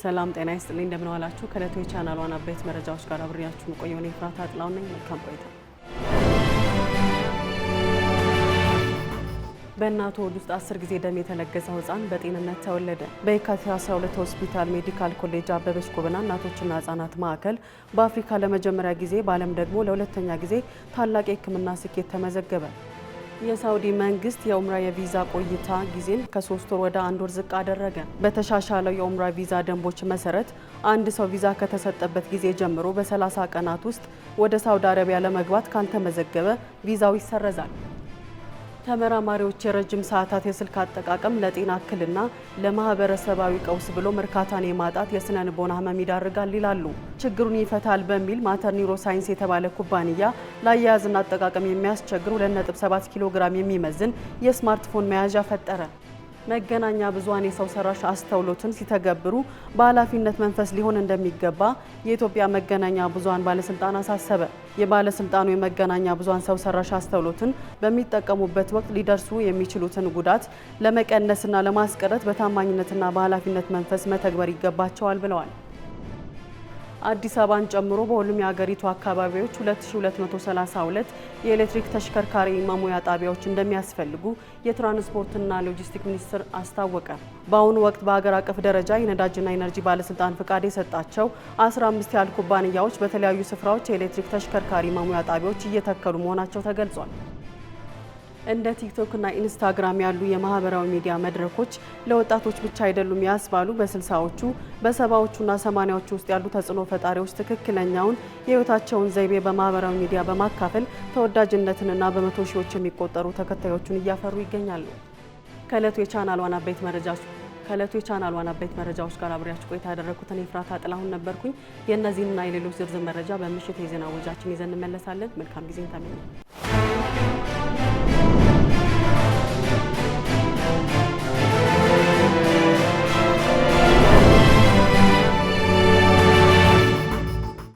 ሰላም ጤና ይስጥልኝ እንደምን ዋላችሁ። ከዕለቱ የቻናል ዋና አበይት መረጃዎች ጋር አብሬያችሁ ቆየው ነው ፍራታ አጥላው ነኝ። መልካም ቆይታ። በእናቱ ሆድ ውስጥ 10 ጊዜ ደም የተለገሰው ህፃን በጤንነት ተወለደ። በየካቲት 12 ሆስፒታል ሜዲካል ኮሌጅ አበበች ጎበና እናቶችና ህፃናት ማዕከል በአፍሪካ ለመጀመሪያ ጊዜ በዓለም ደግሞ ለሁለተኛ ጊዜ ታላቅ የሕክምና ስኬት ተመዘገበ። የሳውዲ መንግስት የኡምራ የቪዛ ቆይታ ጊዜን ከ3 ወር ወደ 1 ወር ዝቅ አደረገ። በተሻሻለው የኡምራ ቪዛ ደንቦች መሰረት አንድ ሰው ቪዛ ከተሰጠበት ጊዜ ጀምሮ በ30 ቀናት ውስጥ ወደ ሳውዲ አረቢያ ለመግባት ካልተመዘገበ ቪዛው ይሰረዛል። ተመራማሪዎች የረጅም ሰዓታት የስልክ አጠቃቀም ለጤና እክልና ለማህበረሰባዊ ቀውስ ብሎ እርካታን የማጣት የስነ ልቦና ህመም ይዳርጋል ይላሉ። ችግሩን ይፈታል በሚል ማተር ኒውሮ ሳይንስ የተባለ ኩባንያ ለአያያዝና አጠቃቀም የሚያስቸግር 2.7 ኪሎ ግራም የሚመዝን የስማርትፎን መያዣ ፈጠረ። መገናኛ ብዙሃን የሰው ሰራሽ አስተውሎትን ሲተገብሩ በኃላፊነት መንፈስ ሊሆን እንደሚገባ የኢትዮጵያ መገናኛ ብዙሃን ባለስልጣን አሳሰበ። የባለስልጣኑ የመገናኛ ብዙሃን ሰው ሰራሽ አስተውሎትን በሚጠቀሙበት ወቅት ሊደርሱ የሚችሉትን ጉዳት ለመቀነስና ለማስቀረት በታማኝነትና በኃላፊነት መንፈስ መተግበር ይገባቸዋል ብለዋል። አዲስ አበባን ጨምሮ በሁሉም የሀገሪቱ አካባቢዎች 2232 የኤሌክትሪክ ተሽከርካሪ መሙያ ጣቢያዎች እንደሚያስፈልጉ የትራንስፖርትና ሎጂስቲክስ ሚኒስቴር አስታወቀ። በአሁኑ ወቅት በሀገር አቀፍ ደረጃ የነዳጅና ኢነርጂ ባለስልጣን ፍቃድ የሰጣቸው 15 ያህል ኩባንያዎች በተለያዩ ስፍራዎች የኤሌክትሪክ ተሽከርካሪ መሙያ ጣቢያዎች እየተከሉ መሆናቸው ተገልጿል። እንደ ቲክቶክ እና ኢንስታግራም ያሉ የማህበራዊ ሚዲያ መድረኮች ለወጣቶች ብቻ አይደሉም ያስባሉ በ60ዎቹ በ70ዎቹና 80ዎቹ ውስጥ ያሉ ተጽዕኖ ፈጣሪዎች ትክክለኛውን የህይወታቸውን ዘይቤ በማህበራዊ ሚዲያ በማካፈል ተወዳጅነትንና በመቶ ሺዎች የሚቆጠሩ ተከታዮችን እያፈሩ ይገኛሉ። ከዕለቱ የቻናል ዋና አበይት መረጃዎች ጋር አብሬያችሁ ቆይታ ያደረኩት እኔ ፍራታ አጥላሁን ነበርኩኝ። የእነዚህና የሌሎች ዝርዝር መረጃ በምሽት የዜና ወጃችን ይዘን እንመለሳለን። መልካም ጊዜን ተመኘን።